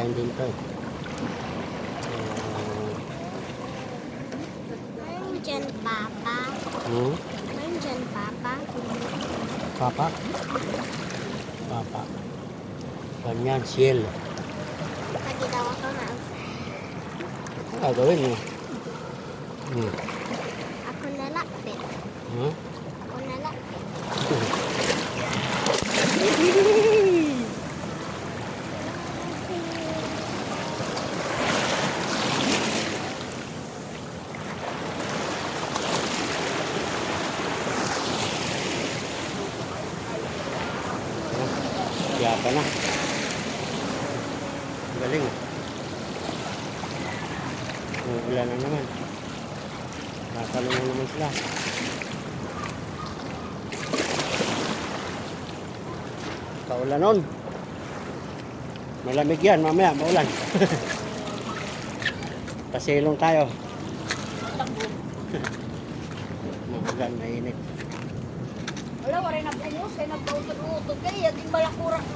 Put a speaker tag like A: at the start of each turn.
A: pagkain din to.
B: Nandyan, Papa. Nandyan, Papa.
A: Papa? Papa. Ganyan, Ciel.
B: Pwede daw ako na.
A: Ano gagawin mo?
B: Ako nalapit. Ako nalapit.
A: Kaya pa na. Galing. Ulan na naman. Nakalungan naman sila. Kaulanon. Malamig yan, mamaya maulan. Pasilong tayo. Maulan, mainit.
C: Wala, wala na po mo. Kaya nagpautod-utod kayo. Yating balakura.